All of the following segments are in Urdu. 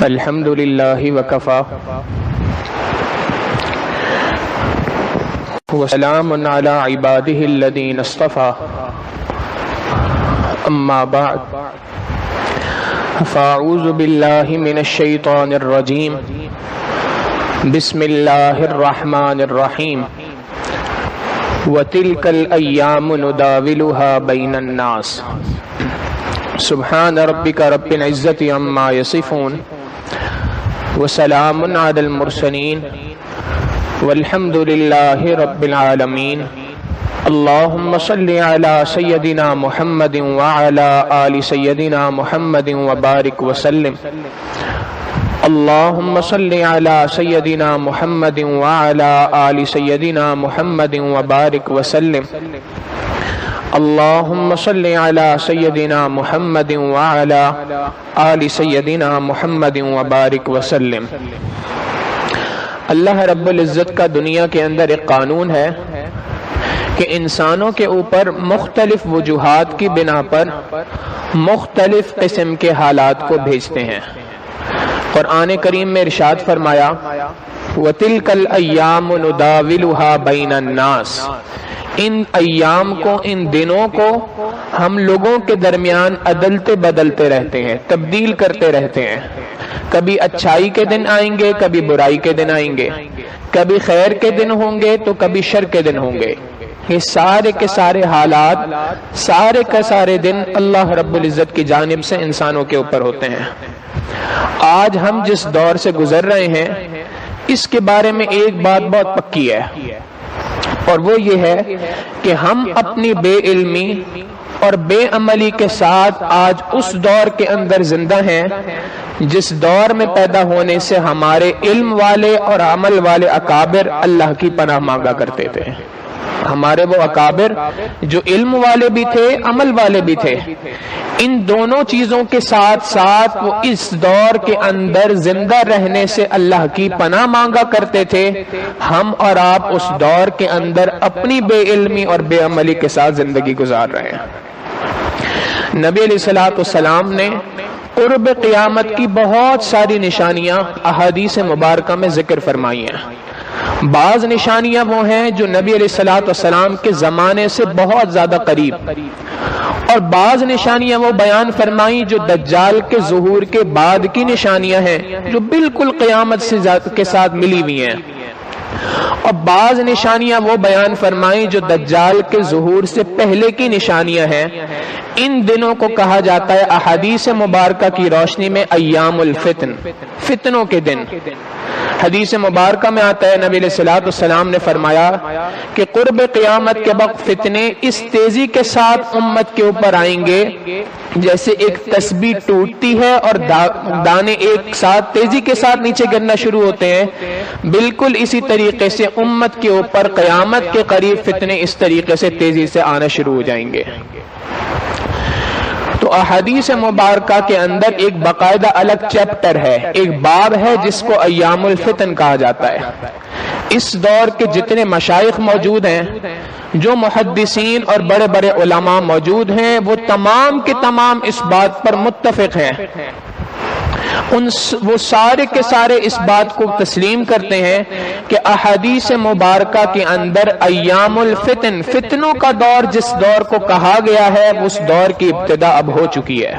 الحمد للہ وکفا وسلام علی عبادہ الذین اصطفى اما بعد فاعوذ باللہ من الشیطان الرجیم بسم اللہ الرحمن الرحیم وتلک الایام نداولها بین الناس سبحان ربک رب العزة عما یصفون وسلام علی المرسلین والحمد للہ رب العالمین اللہم صل علی سیدنا محمد وعلی آل سیدنا محمد وبارک وسلم اللہم صل علی سیدنا محمد وعلی آل سیدنا محمد وبارک وسلم اللہم صل علی سیدنا محمد وعلی آل سیدنا محمد وبارک وسلم۔ اللہ رب العزت کا دنیا کے اندر ایک قانون ہے کہ انسانوں کے اوپر مختلف وجوہات کی بنا پر مختلف قسم کے حالات کو بھیجتے ہیں۔ قرآن کریم میں ارشاد فرمایا وَتِلْكَ الْأَيَّامُ نُدَاوِلُهَا بَيْنَ النَّاسِ، ان ایام کو، ان دنوں کو ہم لوگوں کے درمیان عدلتے بدلتے رہتے ہیں، تبدیل کرتے رہتے ہیں۔ کبھی اچھائی کے دن آئیں گے، کبھی برائی کے دن آئیں گے، کبھی خیر کے دن ہوں گے تو کبھی شر کے دن ہوں گے۔ یہ سارے کے سارے حالات، سارے کے سارے دن اللہ رب العزت کی جانب سے انسانوں کے اوپر ہوتے ہیں۔ آج ہم جس دور سے گزر رہے ہیں اس کے بارے میں ایک بات بہت پکی ہے، اور وہ یہ ہے کہ ہم اپنی بے علمی اور بے عملی کے ساتھ آج اس دور کے اندر زندہ ہیں جس دور میں پیدا ہونے سے ہمارے علم والے اور عمل والے اکابر اللہ کی پناہ مانگا کرتے تھے۔ ہمارے وہ اکابر جو علم والے بھی تھے، عمل والے بھی تھے، ان دونوں چیزوں کے ساتھ ساتھ وہ اس دور کے اندر زندہ رہنے سے اللہ کی پناہ مانگا کرتے تھے۔ ہم اور آپ اس دور کے اندر اپنی بے علمی اور بے عملی کے ساتھ زندگی گزار رہے ہیں۔ نبی علیہ الصلوۃ والسلام نے قرب قیامت کی بہت ساری نشانیاں احادیث مبارکہ میں ذکر فرمائی ہیں۔ بعض نشانیاں وہ ہیں جو نبی علیہ الصلوۃ والسلام کے زمانے سے بہت زیادہ قریب، اور بعض نشانیاں وہ بیان فرمائی جو دجال کے ظہور کے بعد کی نشانیاں ہیں جو بالکل قیامت سے کے ساتھ ملی ہوئی ہیں، اور بعض نشانیاں وہ بیان فرمائیں جو دجال کے ظہور سے پہلے کی نشانیاں ہیں۔ ان دنوں کو کہا جاتا ہے احادیث مبارکہ کی روشنی میں ایام الفتن، فتنوں کے دن۔ حدیث مبارکہ میں آتا ہے نبی علیہ الصلوۃ والسلام نے فرمایا کہ قرب قیامت کے وقت فتنے اس تیزی کے ساتھ امت کے اوپر آئیں گے جیسے ایک تسبیح ٹوٹتی ہے اور دانے ایک ساتھ تیزی کے ساتھ نیچے گرنا شروع ہوتے ہیں، بالکل اسی طریقے سے امت کے اوپر قیامت کے قریب فتنے اس طریقے سے تیزی سے آنا شروع ہو جائیں گے۔ تو احادیث مبارکہ کے اندر ایک باقاعدہ الگ چیپٹر ہے، ایک باب ہے جس کو ایام الفتن کہا جاتا ہے۔ اس دور کے جتنے مشائخ موجود ہیں، جو محدثین اور بڑے بڑے علماء موجود ہیں، وہ تمام کے تمام اس بات پر متفق ہیں، وہ سارے کے سارے اس بات کو تسلیم کرتے ہیں کہ احادیث مبارکہ کے اندر ایام الفتن، فتنوں کا دور جس دور کو کہا گیا ہے اس دور کی ابتدا اب ہو چکی ہے۔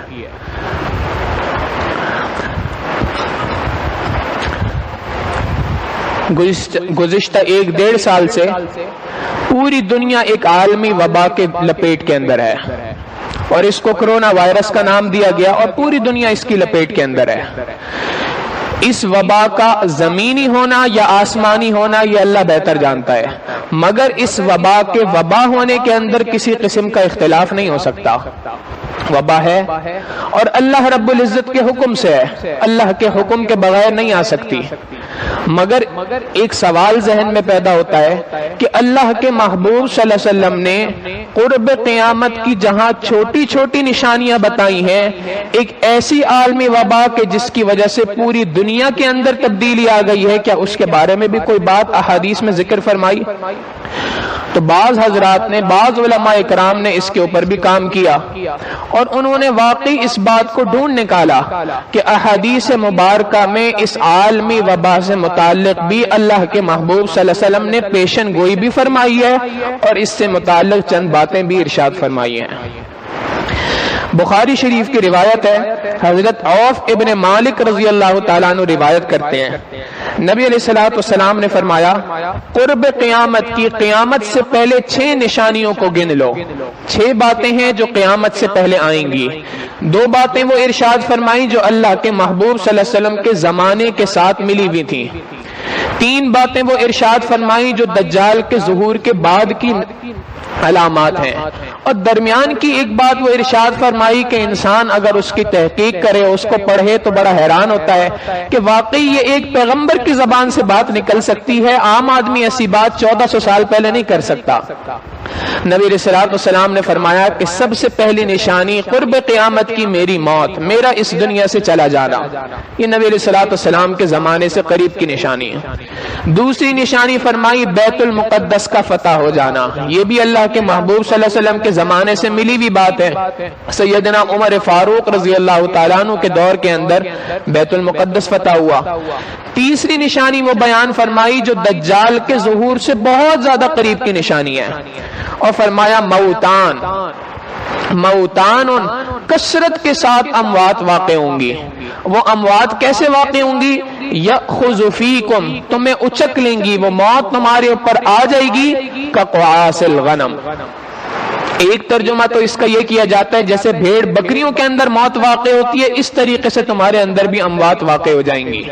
گزشتہ 1-1.5 سال سے پوری دنیا ایک عالمی وبا کے لپیٹ کے اندر ہے، اور اس کو کرونا وائرس کا نام دیا گیا، اور پوری دنیا اس کی لپیٹ کے اندر ہے۔ اس وبا کا زمینی ہونا یا آسمانی ہونا یہ اللہ بہتر جانتا ہے، مگر اس وبا کے وبا ہونے کے اندر کسی قسم کا اختلاف نہیں ہو سکتا۔ وبا ہے اور اللہ رب العزت کے حکم سے ہے، اللہ کے حکم کے بغیر نہیں آ سکتی، مگر ایک سوال ذہن میں پیدا ہوتا ہے کہ اللہ کے محبوب صلی اللہ علیہ وسلم نے قرب قیامت کی جہاں چھوٹی چھوٹی نشانیاں بتائی ہیں، ایک ایسی عالمی وبا کہ جس کی وجہ سے پوری دنیا کے اندر تبدیلی آ گئی ہے، کیا اس کے بارے میں بھی کوئی بات احادیث میں ذکر فرمائی؟ تو بعض حضرات نے، بعض علماء اکرام نے اس کے اوپر بھی کام کیا، اور انہوں نے واقعی اس بات کو ڈھونڈ نکالا کہ احادیث مبارکہ میں اس عالمی وبا سے متعلق بھی اللہ کے محبوب صلی اللہ علیہ وسلم نے پیشن گوئی بھی فرمائی ہے اور اس سے متعلق چند باتیں بھی ارشاد فرمائی ہیں۔ بخاری شریف کی روایت ہے، حضرت عوف ابن مالک رضی اللہ تعالیٰ عنہ روایت کرتے ہیں، نبی علیہ الصلوۃ والسلام نے فرمایا قرب قیامت کی قیامت سے پہلے 6 نشانیوں کو گن لو۔ 6 باتیں ہیں جو قیامت سے پہلے آئیں گی۔ 2 باتیں وہ ارشاد فرمائیں جو اللہ کے محبوب صلی اللہ علیہ وسلم کے زمانے کے ساتھ ملی ہوئی تھیں۔ 3 باتیں وہ ارشاد فرمائیں جو دجال کے ظہور کے بعد کی علامات ہیں، اور درمیان کی ایک بات وہ ارشاد فرمائی کہ انسان اگر اس کی تحقیق کرے، اس کو پڑھے تو بڑا حیران ہوتا ہے کہ واقعی یہ ایک پیغمبر کی زبان سے بات نکل سکتی ہے، عام آدمی ایسی بات 1400 سال پہلے نہیں کر سکتا۔ نبی علیہ الصلوۃ والسلام نے فرمایا کہ سب سے پہلی نشانی قرب قیامت کی میری موت، میرا اس دنیا سے چلا جانا، یہ نبی علیہ الصلوۃ والسلام کے زمانے سے قریب کی نشانی ہے۔ دوسری نشانی فرمائی بیت المقدس کا فتح ہو جانا، یہ بھی اللہ کے محبوب صلی اللہ علیہ وسلم کے زمانے سے ملی ہوئی بات ہے۔ سیدنا عمر فاروق رضی اللہ تعالیٰ عنہ کے دور کے اندر بیت المقدس فتح ہوا۔ تیسری نشانی وہ بیان فرمائی جو دجال کے ظہور سے بہت زیادہ قریب کی نشانی ہے، اور فرمایا موتان کثرت کے ساتھ اموات واقع ہوں گی۔ وہ اموات کیسے واقع ہوں گی؟ یأخذ فیکم، تمہیں اچک لیں گی، وہ موت تمہارے اوپر آ جائے گی کقعاص الغنم۔ ایک ترجمہ تو اس کا یہ کیا جاتا ہے جیسے بھیڑ بکریوں کے اندر موت واقع ہوتی ہے، اس طریقے سے تمہارے اندر بھی اموات واقع ہو جائیں گی۔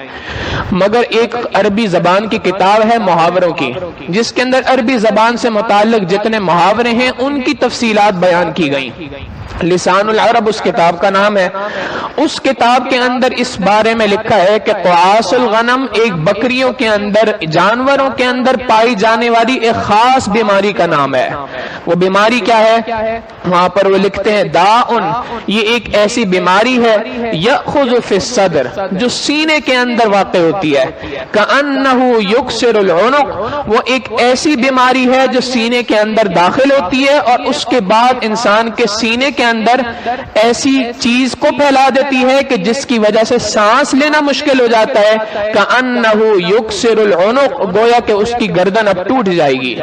مگر ایک عربی زبان کی کتاب ہے محاوروں کی، جس کے اندر عربی زبان سے متعلق جتنے محاورے ہیں ان کی تفصیلات بیان کی گئیں۔ لسان العرب اس کتاب کا نام ہے۔ اس کتاب کے اندر اس بارے میں لکھا ہے کہ قعاص الغنم ایک بکریوں کے اندر، جانوروں کے اندر پائی جانے والی ایک خاص بیماری کا نام ہے۔ وہ بیماری کیا ہے؟ وہاں پر وہ لکھتے ہیں داءن، یہ ایک ایسی بیماری ہے یأخذ فی الصدر، جو سینے کے اندر واقع ہوتی ہے، کأنہ یکسر العنق، وہ ایک ایسی بیماری ہے جو سینے کے اندر داخل ہوتی ہے اور اس کے بعد انسان کے سینے کے اندر ایسی چیز کو پھیلا دیتی ہے کہ جس کی وجہ سے سانس لینا مشکل ہو جاتا ہے، کأنہ یکسر العنق، گویا کہ اس کی گردن اب ٹوٹ جائے گی۔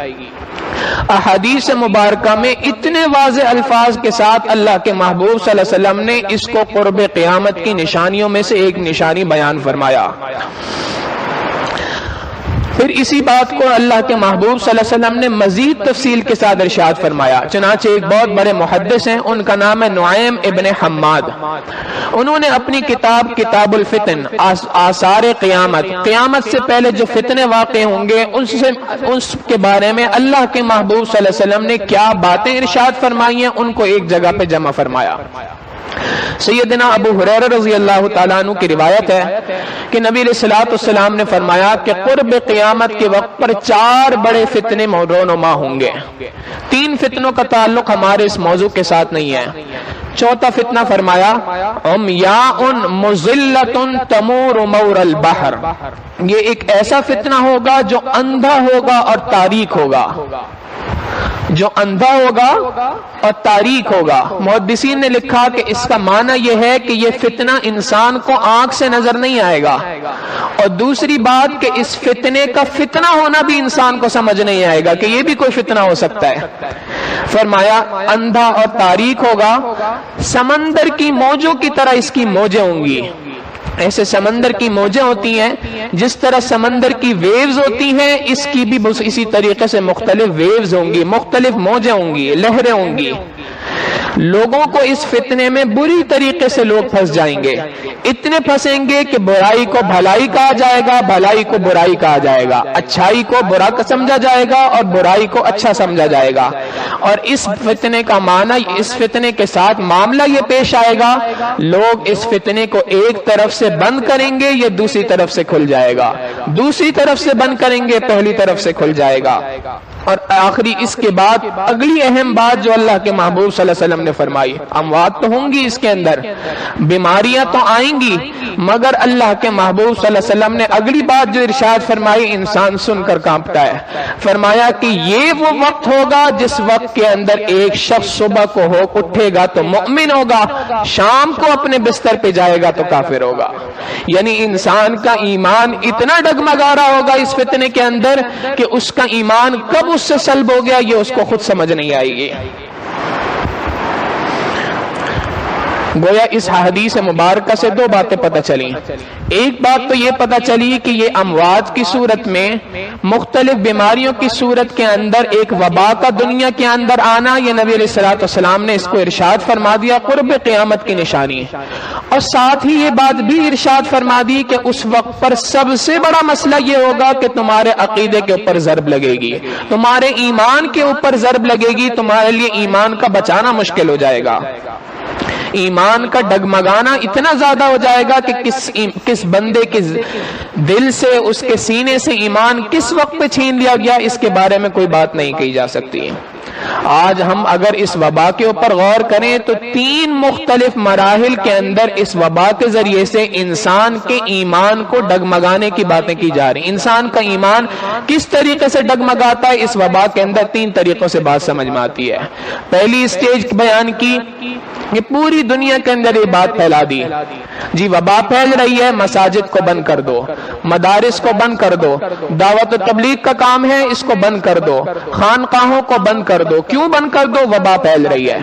احادیث مبارکہ میں اتنے واضح الفاظ کے ساتھ اللہ کے محبوب صلی اللہ علیہ وسلم نے اس کو قرب قیامت کی نشانیوں میں سے ایک نشانی بیان فرمایا۔ پھر اسی بات کو اللہ کے محبوب صلی اللہ علیہ وسلم نے مزید تفصیل کے ساتھ ارشاد فرمایا۔ چنانچہ ایک بہت بڑے محدث ہیں، ان کا نام ہے نعیم ابن حماد، انہوں نے اپنی کتاب کتاب الفتن، آثار قیامت، قیامت سے پہلے جو فتنے واقع ہوں گے اس کے بارے میں اللہ کے محبوب صلی اللہ علیہ وسلم نے کیا باتیں ارشاد فرمائی ہیں ان کو ایک جگہ پہ جمع فرمایا۔ سیدنا ابو ہریرہ رضی اللہ تعالیٰ عنہ کی روایت ہے کہ نبی علیہ الصلوۃ والسلام نے فرمایا کہ قرب قیامت کے وقت پر 4 بڑے فتنے رونما ہوں گے۔ 3 فتنوں کا تعلق ہمارے اس موضوع کے ساتھ نہیں ہے۔ چوتھا فتنہ فرمایا عمیاء مضلۃ تمور مور البحر، یہ ایک ایسا فتنہ ہوگا جو اندھا ہوگا اور تاریک ہوگا، جو اندھا ہوگا اور تاریک ہوگا۔ محدثین نے لکھا کہ اس کا معنی یہ ہے کہ یہ فتنہ انسان کو آنکھ سے نظر نہیں آئے گا، اور دوسری بات کہ اس فتنے کا فتنہ ہونا بھی انسان کو سمجھ نہیں آئے گا کہ یہ بھی کوئی فتنہ ہو سکتا ہے۔ فرمایا اندھا اور تاریک ہوگا، سمندر کی موجوں کی طرح اس کی موجیں ہوں گی۔ ایسے سمندر کی موجیں ہوتی ہیں، جس طرح سمندر کی ویوز ہوتی ہیں، اس کی بھی اسی طریقے سے مختلف ویوز ہوں گی، مختلف موجیں ہوں گی، لہریں ہوں گی۔ لوگوں کو اس فتنے میں بری طریقے سے لوگ پھنس جائیں گے، اتنے پھنسیں گے کہ برائی کو بھلائی کہا جائے گا، بھلائی کو برائی کہا جائے گا، اچھائی کو برا سمجھا جائے گا اور برائی کو اچھا سمجھا جائے گا۔ اور اس فتنے کا معنی، اس فتنے کے ساتھ معاملہ یہ پیش آئے گا، لوگ اس فتنے کو ایک طرف سے بند کریں گے، یہ دوسری طرف سے کھل جائے گا، دوسری طرف سے بند کریں گے، پہلی طرف سے کھل جائے گا۔ اور آخری اس کے بعد اگلی اہم بات جو اللہ کے محبوب صلی اللہ علیہ وسلم نے فرمائی، اموات تو ہوں گی اس کے اندر، بیماریاں تو آئیں گی، مگر اللہ کے محبوب صلی اللہ علیہ وسلم نے اگلی بات جو ارشاد فرمائی انسان سن کر کانپتا ہے، فرمایا کہ یہ وہ وقت ہوگا جس وقت کے اندر ایک شخص صبح کو اٹھے گا تو مؤمن ہوگا، شام کو اپنے بستر پہ جائے گا تو کافر ہوگا۔ یعنی انسان کا ایمان اتنا ڈگمگا رہا ہوگا اس فتنے کے اندر کہ اس کا ایمان کب اس سے سلب ہو گیا یہ اس کو خود سمجھ نہیں آئے گی۔ گویا اس حدیث مبارکہ سے دو باتیں پتہ چلی۔ ایک بات تو یہ پتہ چلی کہ یہ اموات کی صورت میں، مختلف بیماریوں کی صورت کے اندر ایک وبا کا دنیا کے اندر آنا، یہ نبی علیہ الصلوۃ والسلام نے اس کو ارشاد فرما دیا قرب قیامت کی نشانی ہے۔ اور ساتھ ہی یہ بات بھی ارشاد فرما دی کہ اس وقت پر سب سے بڑا مسئلہ یہ ہوگا کہ تمہارے عقیدے کے اوپر ضرب لگے گی، تمہارے ایمان کے اوپر ضرب لگے گی، تمہارے لیے ایمان کا بچانا مشکل ہو جائے گا، ایمان کا ڈگمگانا اتنا زیادہ ہو جائے گا کہ کس بندے کے دل سے، اس کے سینے سے ایمان کس وقت پہ چھین لیا گیا اس کے بارے میں کوئی بات نہیں کہی جا سکتی۔ آج ہم اگر اس وبا کے اوپر غور کریں تو 3 مختلف مراحل کے اندر اس وبا کے ذریعے سے انسان کے ایمان کو ڈگمگانے کی باتیں کی جا رہی ہیں۔ انسان کا ایمان کس طریقے سے ڈگمگاتا ہے اس وبا کے اندر 3 طریقوں سے بات سمجھ میں آتی ہے۔ پہلی اسٹیج بیان کی کہ پوری دنیا کے اندر یہ بات پھیلا دی، جی وبا پھیل رہی ہے، مساجد کو بند کر دو، مدارس کو بند کر دو، دعوت و تبلیغ کا کام ہے اس کو بند کر دو، خانقاہوں کو بند کر دو۔ کیوں بند کر دو؟ وبا پھیل رہی ہے۔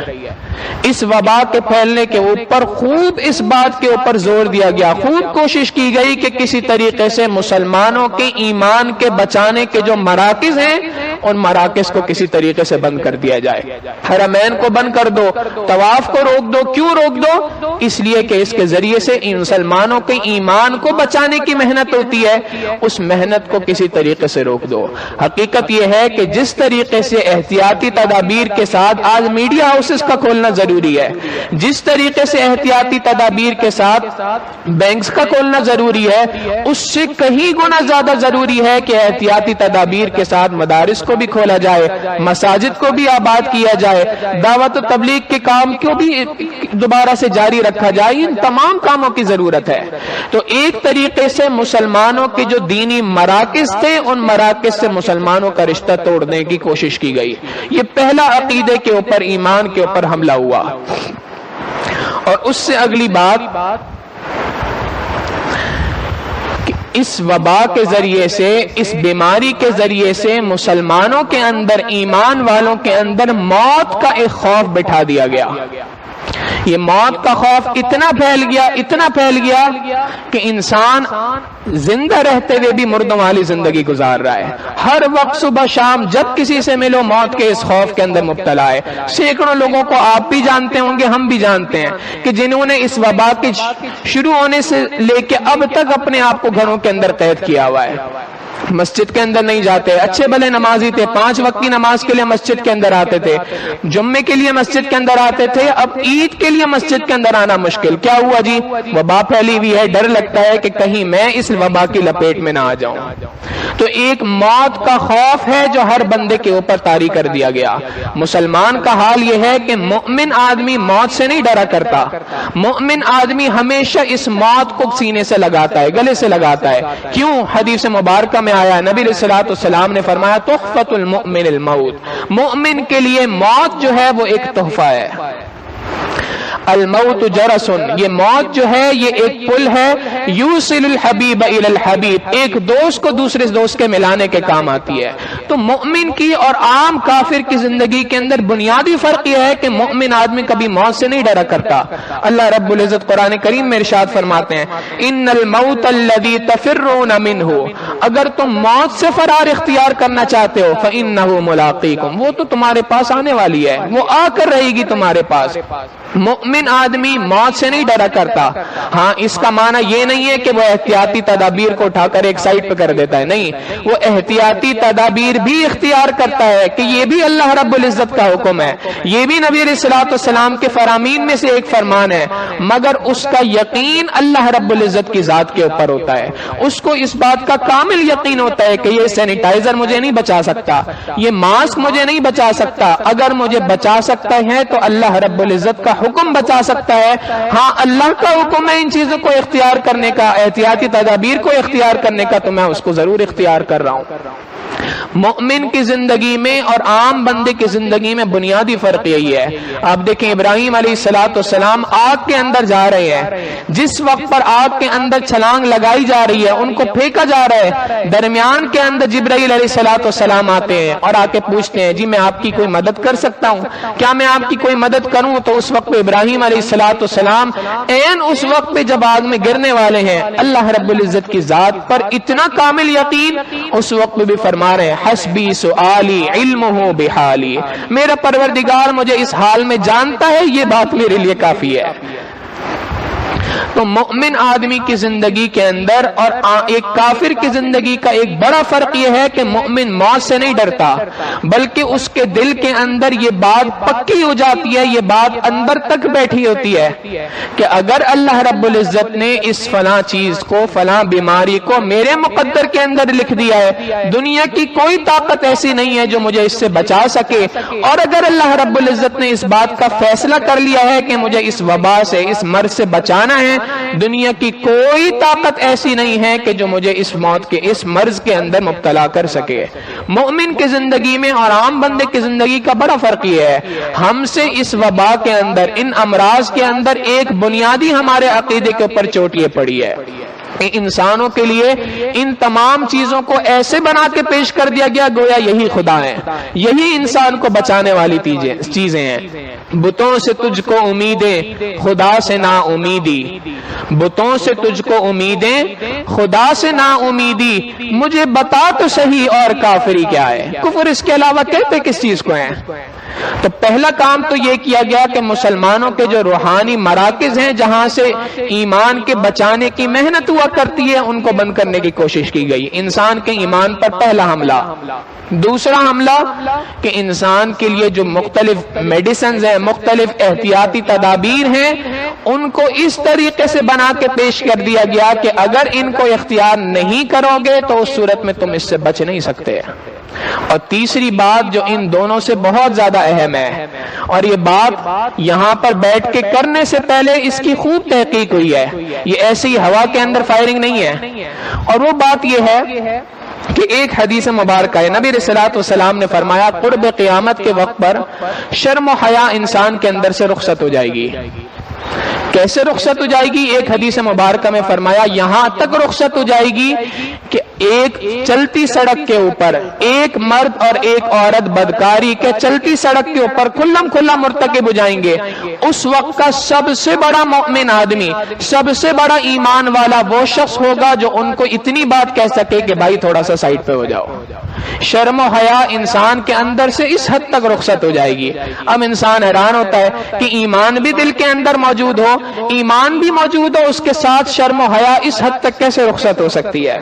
اس وبا کے پھیلنے کے اوپر خوب اس بات کے اوپر زور دیا گیا، خوب کوشش کی گئی کہ کسی طریقے سے مسلمانوں کے ایمان کے بچانے کے جو مراکز ہیں ان مراکز کو کسی طریقے سے بند کر دیا جائے۔ حرمین کو بند کر دو، طواف کو روک دو۔ کیوں روک دو؟ اس لیے کہ اس کے ذریعے سے مسلمانوں کے ایمان کو بچانے کی محنت ہوتی ہے، اس محنت کو کسی طریقے سے روک دو۔ حقیقت یہ ہے کہ جس طریقے سے احتیاطی تدابیر کے ساتھ آج میڈیا ہاؤسز کا کھولنا ضروری ہے، جس طریقے سے احتیاطی تدابیر کے ساتھ بینکس کا کھولنا ضروری ہے، اس سے کہیں گنا زیادہ ضروری ہے کہ احتیاطی تدابیر کے ساتھ مدارس کو بھی کھولا جائے، مساجد کو بھی آباد کیا جائے، دعوت و تبلیغ کے کام کو بھی دوبارہ سے جاری رکھا جائے۔ ان تمام کاموں کی ضرورت ہے۔ تو ایک طریقے سے مسلمانوں کے جو دینی مراکز تھے ان مراکز سے مسلمانوں کا رشتہ توڑنے کی کوشش کی گئی۔ یہ پہلا عقیدے کے اوپر، ایمان کے اوپر حملہ ہوا۔ اور اس سے اگلی بات کہ اس وبا کے ذریعے سے، اس بیماری کے ذریعے سے مسلمانوں کے اندر، ایمان والوں کے اندر موت کا ایک خوف بٹھا دیا گیا۔ یہ موت کا خوف اتنا پھیل گیا کہ انسان زندہ رہتے ہوئے بھی مردوں والی زندگی گزار رہا ہے۔ ہر وقت صبح شام جب کسی سے ملو موت کے اس خوف کے اندر مبتلا ہے۔ سینکڑوں لوگوں کو آپ بھی جانتے ہوں گے، ہم بھی جانتے ہیں کہ جنہوں نے اس وبا کے شروع ہونے سے لے کے اب تک اپنے آپ کو گھروں کے اندر قید کیا ہوا ہے۔ مسجد کے اندر نہیں جاتے، اچھے بھلے نمازی تھے، 5 وقت کی نماز کے لیے مسجد کے اندر آتے تھے، جمعے کے لیے مسجد کے اندر آتے تھے، اب عید کے لیے مسجد کے اندر آنا مشکل۔ کیا ہوا جی؟ وبا پھیلی ہوئی ہے، ڈر لگتا ہے کہ کہیں میں اس وبا کی لپیٹ میں نہ آ جاؤں۔ تو ایک موت کا خوف ہے جو ہر بندے کے اوپر طاری کر دیا گیا۔ مسلمان کا حال یہ ہے کہ مومن آدمی موت سے نہیں ڈرا کرتا، مومن آدمی ہمیشہ اس موت کو سینے سے لگاتا ہے، گلے سے لگاتا ہے۔ کیوں؟ حدیث مبارکہ میں آیا، نبی علیہ الصلوۃ والسلام نے فرمایا تحفۃ المؤمن الموت، مومن کے لیے موت جو ہے وہ ایک تحفہ ہے۔ الموت جرس، یہ موت جو ہے یہ ایک پل ہے، یوصل الحبیب الی الحبیب، ایک دوست کو دوسرے دوست کے ملانے کے کام آتی ہے۔ تو مومن کی اور عام کافر کی زندگی کے اندر بنیادی فرق یہ ہے کہ مومن آدمی کبھی موت سے نہیں ڈرا کرتا۔ اللہ رب العزت قرآن کریم میں ارشاد فرماتے ہیں ان الموت الذی تفرون منہ، اگر تم موت سے فرار اختیار کرنا چاہتے ہو فانہ ملاقیکم، وہ تو تمہارے پاس آنے والی ہے، وہ آ کر رہے گی تمہارے پاس۔ مومن آدمی موت سے نہیں ڈرا کرتا۔ ہاں اس کا معنی یہ نہیں ہے کہ وہ احتیاطی تدابیر کو اٹھا کر ایک سائڈ پہ کر دیتا ہے، نہیں، وہ احتیاطی تدابیر بھی اختیار کرتا ہے کہ یہ بھی اللہ رب العزت کا حکم ہے، یہ بھی نبی علیہ الصلوۃ والسلام کے فرامین میں سے ایک فرمان ہے، مگر اس کا یقین اللہ رب العزت کی ذات کے اوپر ہوتا ہے، اس کو اس بات کا کامل کامل یقین ہوتا ہے کہ یہ سینیٹائزر مجھے نہیں بچا سکتا، یہ ماسک مجھے نہیں بچا سکتا، اگر مجھے بچا سکتا ہے تو اللہ رب العزت کا حکم بچا سکتا ہے، ہاں اللہ کا حکم ہے ان چیزوں کو اختیار کرنے کا، احتیاطی تدابیر کو اختیار کرنے کا، تو میں اس کو ضرور اختیار کر رہا ہوں۔ مومن کی زندگی میں اور عام بندے کی زندگی میں بنیادی فرق یہی ہے۔ آپ دیکھیں ابراہیم علیہ السلام آگ کے اندر جا رہے ہیں، جس وقت پر آگ کے اندر چھلانگ لگائی جا رہی ہے، ان کو پھینکا جا رہا ہے، درمیان کے اندر جبرائیل علیہ السلام آتے ہیں اور آ کے پوچھتے ہیں جی میں آپ کی کوئی مدد کر سکتا ہوں، کیا میں آپ کی کوئی مدد کروں؟ تو اس وقت ابراہیم علیہ السلام عین اس وقت پہ جب آگ میں گرنے والے ہیں، اللہ رب العزت کی ذات پر اتنا کامل یقین، اس وقت بھی فرما رہے ہیں حسبی سؤالی علمہ بحالی، میرا پروردگار مجھے اس حال میں جانتا ہے، یہ بات میرے لیے کافی ہے۔ تو مومن آدمی کی زندگی کے اندر اور ایک کافر کی زندگی کا ایک بڑا فرق یہ ہے کہ مومن موت سے نہیں ڈرتا، بلکہ اس کے دل کے اندر یہ بات پکی ہو جاتی ہے، یہ بات اندر تک بیٹھی ہوتی ہے کہ اگر اللہ رب العزت نے اس فلاں چیز کو، فلاں بیماری کو میرے مقدر کے اندر لکھ دیا ہے، دنیا کی کوئی طاقت ایسی نہیں ہے جو مجھے اس سے بچا سکے، اور اگر اللہ رب العزت نے اس بات کا فیصلہ کر لیا ہے کہ مجھے اس وبا سے، اس مرض سے بچانا ہے، دنیا کی کوئی طاقت ایسی نہیں ہے کہ جو مجھے اس موت کے، اس مرض کے اندر مبتلا کر سکے۔ مومن کی زندگی میں اور عام بندے کی زندگی کا بڑا فرق یہ ہے، ہم سے اس وبا کے اندر، ان امراض کے اندر ایک بنیادی ہمارے عقیدے کے اوپر چوٹ یہ پڑی ہے، انسانوں کے لیے ان تمام چیزوں کو ایسے بنا کے پیش کر دیا گیا گویا یہی خدا ہے، یہی انسان کو بچانے والی چیزیں ہیں۔ بتوں سے تجھ کو امیدیں، خدا سے نا امیدی، بتوں سے تجھ کو امیدیں، خدا سے نا امیدی، مجھے بتا تو صحیح اور کافری کیا ہے؟ کفر اس کے علاوہ کہتے کس چیز کو ہیں؟ تو پہلا کام تو یہ کیا گیا کہ مسلمانوں کے جو روحانی مراکز ہیں جہاں سے ایمان کے بچانے کی محنت ہوا کرتی ہے، ان کو بند کرنے کی کوشش کی گئی۔ انسان کے ایمان پر پہلا حملہ۔ دوسرا حملہ کہ انسان کے لیے جو مختلف میڈیسنز ہیں، مختلف احتیاطی تدابیر ہیں، ان کو اس طریقے سے بنا کے پیش کر دیا گیا کہ اگر ان کو اختیار نہیں کرو گے تو اس صورت میں تم اس سے بچ نہیں سکتے۔ اور تیسری بات جو ان دونوں سے بہت زیادہ اہم ہے، اور یہ بات یہاں پر بیٹھ کے کرنے سے پہلے اس کی خوب تحقیق ہوئی ہے، یہ ایسی ہوا کے اندر فائرنگ نہیں ہے، اور وہ بات یہ ہے کہ ایک حدیث مبارکہ ہے، نبی صلی اللہ علیہ وسلم نے فرمایا قرب قیامت کے وقت پر شرم و حیا انسان کے اندر سے رخصت ہو جائے گی۔ کیسے رخصت ہو جائے گی؟ ایک حدیث مبارکہ میں فرمایا یہاں تک رخصت ہو جائے گی کہ ایک چلتی سڑک کے اوپر ایک مرد اور ایک عورت بدکاری کے چلتی سڑک کے اوپر کھلم کھلا مرتکب ہو جائیں گے، اس وقت کا سب سے بڑا مومن آدمی، سب سے بڑا ایمان والا وہ شخص ہوگا جو ان کو اتنی بات کہہ سکے کہ بھائی تھوڑا سا سائڈ پہ ہو جاؤ۔ شرم و حیا انسان کے اندر سے اس حد تک رخصت ہو جائے گی۔ اب انسان حیران ہوتا ہے کہ ایمان بھی دل کے اندر موجود ہو، ایمان بھی موجود ہو، اس کے ساتھ شرم و حیا اس حد تک کیسے رخصت ہو سکتی ہے؟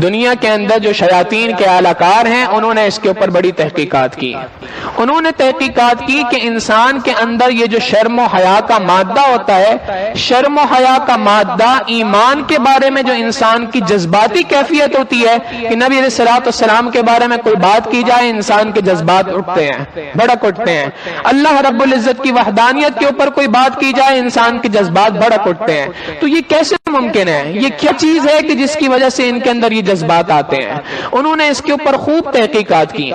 دنیا کے اندر جو شیاطین کے اعلی کار ہیں انہوں نے اس کے اوپر بڑی تحقیقات کی، انہوں نے تحقیقات کی کہ انسان کے اندر یہ جو شرم و حیا کا مادہ ہوتا ہے، شرم و حیا کا مادہ ایمان کے بارے میں جو انسان کی جذباتی کیفیت ہوتی ہے کہ نبی علیہ الصلوۃ والسلام کے بارے میں کوئی بات کی جائے انسان کے جذبات اٹھتے ہیں، بھڑک اٹھتے ہیں، اللہ رب العزت کی وحدانیت کے اوپر کوئی بات کی جائے انسان کے جذبات بھڑک اٹھتے ہیں۔ تو یہ کیسے ممکن ہے؟ یہ کیا چیز ہے کہ جس کی وجہ سے ان کے اندر یہ جذبات آتے ہیں؟ انہوں نے اس کے اوپر خوب تحقیقات کی۔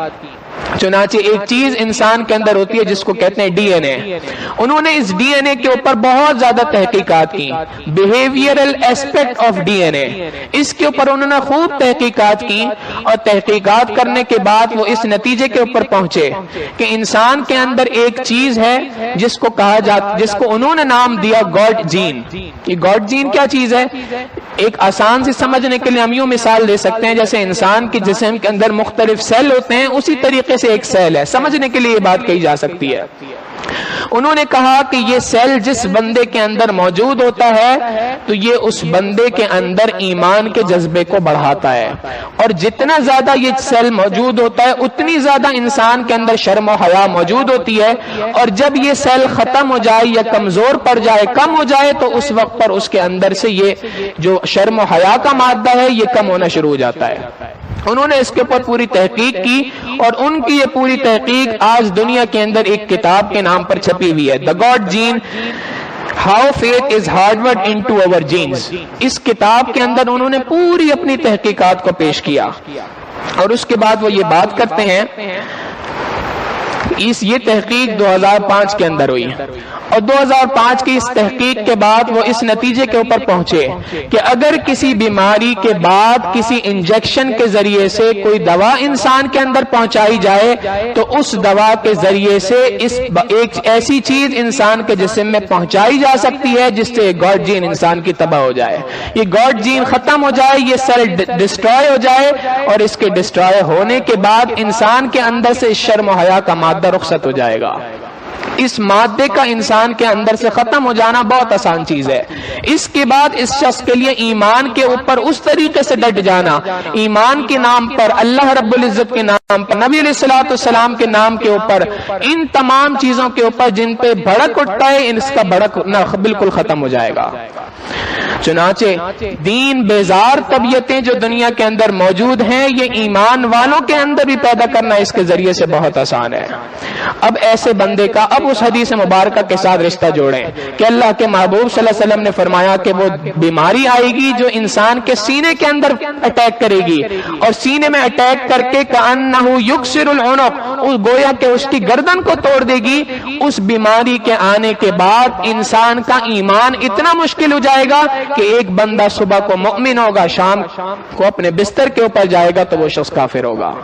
چنانچہ ایک چیز انسان کے اندر ہوتی ہے جس کو کہتے ہیں ڈی این اے، انہوں نے اس ڈی این اے کے اوپر بہت زیادہ تحقیقات کی، behavioural aspect of D N A, اس کے اوپر انہوں نے خوب تحقیقات کی، اور تحقیقات کرنے کے بعد وہ اس نتیجے کے اوپر پہنچے کہ انسان کے اندر ایک چیز ہے جس کو کہا جاتا، جس کو انہوں نے نام دیا گاڈ جین۔ یہ گاڈ جین کیا چیز ہے؟ ایک آسان سے سمجھنے کے لیے ہم یوں مثال دے سکتے ہیں جیسے انسان کے جسم کے اندر مختلف سیل ہوتے ہیں، اسی طریقے سے ایک سیل ہے، سمجھنے کے لیے یہ بات کہی جا سکتی ہے۔ انہوں نے کہا کہ یہ سیل جس بندے کے اندر موجود ہوتا ہے تو یہ اس بندے کے اندر ایمان کے جذبے کو بڑھاتا ہے، اور جتنا زیادہ یہ سیل موجود ہوتا ہے اتنی زیادہ انسان کے اندر شرم و حیا موجود ہوتی ہے، اور جب یہ سیل ختم ہو جائے یا کمزور پڑ جائے، کم ہو جائے، تو اس وقت پر اس کے اندر سے یہ جو شرم و حیا کا مادہ ہے یہ کم ہونا شروع ہو جاتا ہے۔ انہوں نے اس کے اوپر پوری تحقیق کی، اور ان کی یہ پوری تحقیق آج دنیا کے اندر ایک کتاب کے نام پر چھپی ہوئی ہے، The God Gene How Faith is Hardwired into Our Genes۔ اس کتاب کے اندر انہوں نے پوری اپنی تحقیقات کو پیش کیا، اور اس کے بعد وہ یہ بات کرتے ہیں، یہ تحقیق 2005 کے اندر ہوئی، اور 2005 کی اس تحقیق کے بعد وہ اس نتیجے کے اوپر پہنچے کہ اگر کسی بیماری کے بعد کسی انجیکشن کے ذریعے سے کوئی دوا انسان کے اندر پہنچائی جائے تو اس دوا کے ذریعے سے ایک ایسی چیز انسان کے جسم میں پہنچائی جا سکتی ہے جس سے گاڈ جین انسان کی تباہ ہو جائے، یہ گاڈ جین ختم ہو جائے، یہ سیل ڈسٹرائے ہو جائے، اور اس کے ڈسٹرائے ہونے کے بعد انسان کے اندر سے شرم و حیا کا مادہ رخصت ہو جائے گا۔ اس مادے کا انسان کے اندر سے ختم ہو جانا بہت آسان چیز ہے۔ اس کے بعد اس شخص کے لیے ایمان کے اوپر اس طریقے سے ڈٹ جانا، ایمان کے نام پر، اللہ رب العزت کے نام پر، نبی علیہ الصلوۃ والسلام کے نام کے اوپر، ان تمام چیزوں کے اوپر جن پہ بھڑک اٹھتا ہے، اس کا بھڑکنا بالکل ختم ہو جائے گا۔ چنانچہ دین بیزار طبیعتیں جو دنیا کے اندر موجود ہیں، یہ ایمان والوں کے اندر بھی پیدا کرنا اس کے ذریعے سے بہت آسان ہے۔ اب ایسے بندے کا اب اس حدیث مبارکہ کے ساتھ رشتہ جوڑیں کہ اللہ کے محبوب صلی اللہ علیہ وسلم نے فرمایا کہ وہ بیماری آئے گی جو انسان کے سینے کے اندر اٹیک کرے گی، اور سینے میں اٹیک کر کے کأنہ یکسر العنق، گویا کہ اس کی گردن کو توڑ دے گی۔ اس بیماری کے آنے کے بعد انسان کا ایمان اتنا مشکل ہو جائے گا کہ ایک بندہ صبح کو مومن ہوگا، شام کو اپنے بستر کے اوپر جائے گا تو وہ شخص کافر ہوگا۔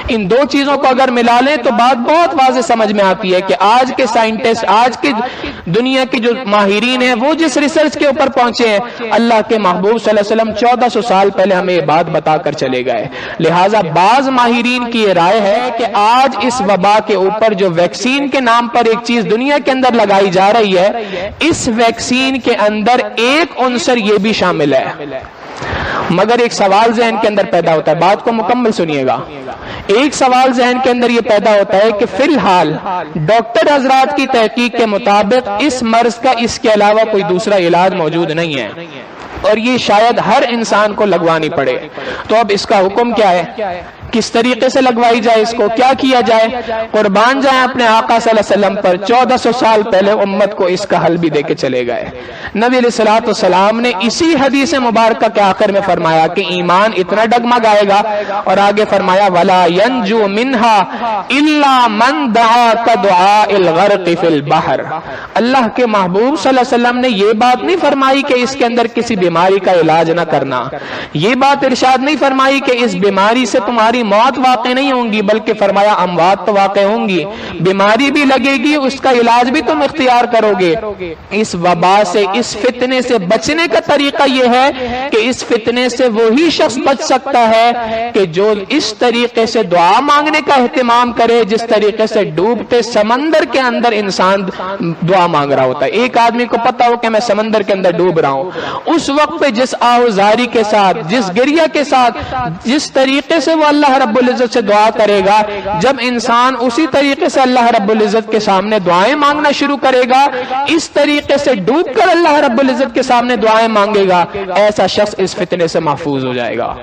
ان دو چیزوں کو اگر ملا لیں تو بات بہت واضح سمجھ میں آتی ہے کہ آج کے سائنٹسٹ، آج کی دنیا کے جو ماہرین ہیں، وہ جس ریسرچ کے اوپر پہنچے ہیں، اللہ کے محبوب صلی اللہ علیہ وسلم 1400 سال پہلے ہمیں یہ بات بتا کر چلے گئے۔ لہٰذا بعض ماہرین کی یہ رائے ہے کہ آج اس وبا کے اوپر جو ویکسین کے نام پر ایک چیز دنیا کے اندر لگائی جا رہی ہے، اس ویکسین کے اندر ایک عنصر یہ بھی شامل ہے۔ مگر ایک سوال ذہن کے اندر پیدا ہوتا ہے، بات کو مکمل سنیے گا۔ ایک سوال ذہن کے اندر یہ پیدا ہوتا ہے کہ فی الحال ڈاکٹر حضرات کی تحقیق کے مطابق اس مرض کا اس کے علاوہ کوئی دوسرا علاج موجود نہیں ہے، اور یہ شاید ہر انسان کو لگوانی پڑے۔ تو اب اس کا حکم کیا ہے، کس طریقے سے لگوائی جائے، اس کو کیا کیا جائے؟ قربان جائیں اپنے آقا صلی اللہ علیہ وسلم پر، 1400 سال پہلے امت کو اس کا حل بھی دے کے چلے گئے۔ نبی علیہ الصلوۃ والسلام نے اسی حدیث مبارکہ کے آخر میں فرمایا کہ ایمان اتنا ڈگمگائے گا، اور آگے فرمایا وَلَا يَنْجُو مِنْهَا إِلَّا مَنْ دَعَا كَدُعَاءِ الْغَرْقِ فِي الْبَحْرِ۔ اللہ کے محبوب صلی اللہ علیہ وسلم نے یہ بات نہیں فرمائی کہ اس کے اندر کسی بیماری کا علاج نہ کرنا، یہ بات ارشاد نہیں فرمائی کہ اس بیماری سے تمہاری موت واقع نہیں ہوں گی، بلکہ فرمایا اموات تو واقع ہوں گی، بیماری بھی لگے گی، اس کا علاج بھی تم اختیار کرو گے۔ اس وبا سے، اس فتنے سے بچنے کا طریقہ یہ ہے کہ اس فتنے سے وہی شخص بچ سکتا ہے کہ جو اس طریقے سے دعا مانگنے کا اہتمام کرے جس طریقے سے ڈوبتے سمندر کے اندر انسان دعا مانگ رہا ہوتا ہے۔ ایک آدمی کو پتا ہو کہ میں سمندر کے اندر ڈوب رہا ہوں، اس وقت پہ جس آہوزاری کے ساتھ، جس گریہ کے ساتھ، جس طریقے سے وہ اللہ رب العزت سے دعا کرے گا، جب انسان اسی طریقے سے اللہ رب العزت کے سامنے دعائیں مانگنا شروع کرے گا، اس طریقے سے ڈوب کر اللہ رب العزت کے سامنے دعائیں مانگے گا، ایسا شخص اس فتنے سے محفوظ ہو جائے گا۔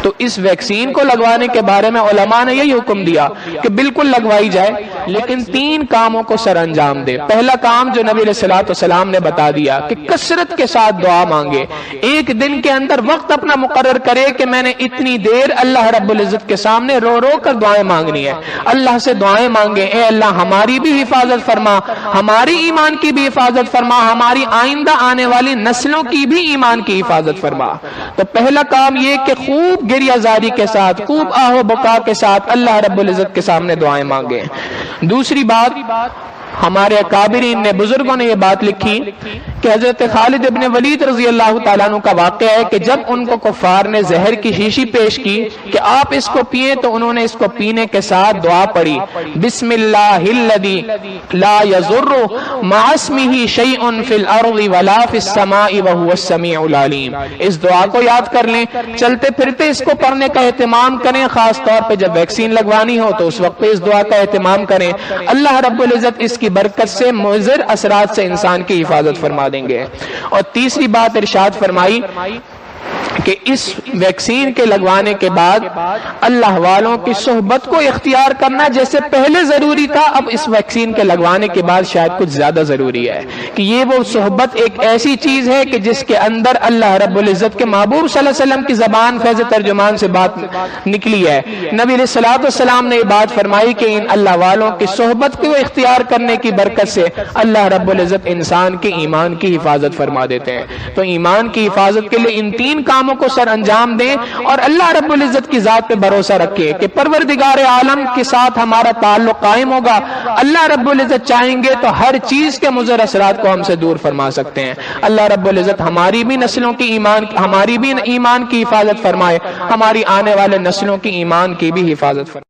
تو اس ویکسین کو لگوانے کے بارے میں علماء نے یہی حکم دیا کہ بالکل لگوائی جائے، لیکن 3 کاموں کو سر انجام دے۔ پہلا کام جو نبی علیہ الصلوۃ والسلام نے بتا دیا کہ کثرت کے ساتھ دعا مانگے، ایک دن کے اندر وقت اپنا مقرر کرے کہ میں نے اتنی دیر اللہ رب العزت کے سامنے رو رو کر دعائیں مانگنی ہے، اللہ سے دعائیں مانگے، اے اللہ ہماری بھی حفاظت فرما، ہماری ایمان کی بھی حفاظت فرما، ہماری آئندہ آنے والی نسلوں کی بھی ایمان کی حفاظت فرما۔ تو پہلا کام یہ کہ خوب گریہ زاری کے ساتھ، خوب آہ و بکا کے ساتھ اللہ رب العزت کے سامنے دعائیں مانگے۔ دوسری بات، ہمارے اکابرین نے، بزرگوں نے یہ بات لکھی کہ حضرت خالد ابن ولید رضی اللہ تعالیٰ عنہ کا واقعہ ہے کہ جب ان کو کفار نے زہر کی شیشی پیش کی کہ آپ اس کو پیئیں تو انہوں نے اس کو پینے کے ساتھ دعا پڑھی، بسم اللہ الذی لا یضر مع اسمہ شیء فی الارض ولا فی السماء وہو السمیع العلیم۔ اس دعا کو یاد کر لیں، چلتے پھرتے اس کو پڑھنے کا اہتمام کریں، خاص طور پہ جب ویکسین لگوانی ہو تو اس وقت پہ اس دعا کا اہتمام کریں۔ اللہ رب العزت اس کی برکت سے مضر اثرات سے انسان کی حفاظت فرما دیں گے۔ اور تیسری بات ارشاد فرمائی کہ اس ویکسین کے لگوانے کے بعد اللہ والوں کی صحبت کو اختیار کرنا جیسے پہلے ضروری تھا، اب اس ویکسین کے لگوانے کے بعد شاید کچھ زیادہ ضروری ہے کہ یہ وہ صحبت ایک ایسی چیز ہے کہ جس کے اندر اللہ رب العزت کے محبوب صلی اللہ علیہ وسلم کی زبان فیض ترجمان سے بات نکلی ہے۔ نبی علیہ الصلوۃ والسلام نے یہ بات فرمائی کہ ان اللہ والوں کی صحبت کو اختیار کرنے کی برکت سے اللہ رب العزت انسان کے ایمان کی حفاظت فرما دیتے ہیں۔ تو ایمان کی حفاظت کے لیے ان تین کاموں کو سر انجام دیں اور اللہ رب العزت کی ذات پہ بھروسہ رکھیں کہ پروردگار عالم کے ساتھ ہمارا تعلق قائم ہوگا۔ اللہ رب العزت چاہیں گے تو ہر چیز کے مضر اثرات کو ہم سے دور فرما سکتے ہیں۔ اللہ رب العزت ہماری بھی نسلوں کی ایمان کی حفاظت فرمائے، ہماری آنے والے نسلوں کی ایمان کی بھی حفاظت فرمائے۔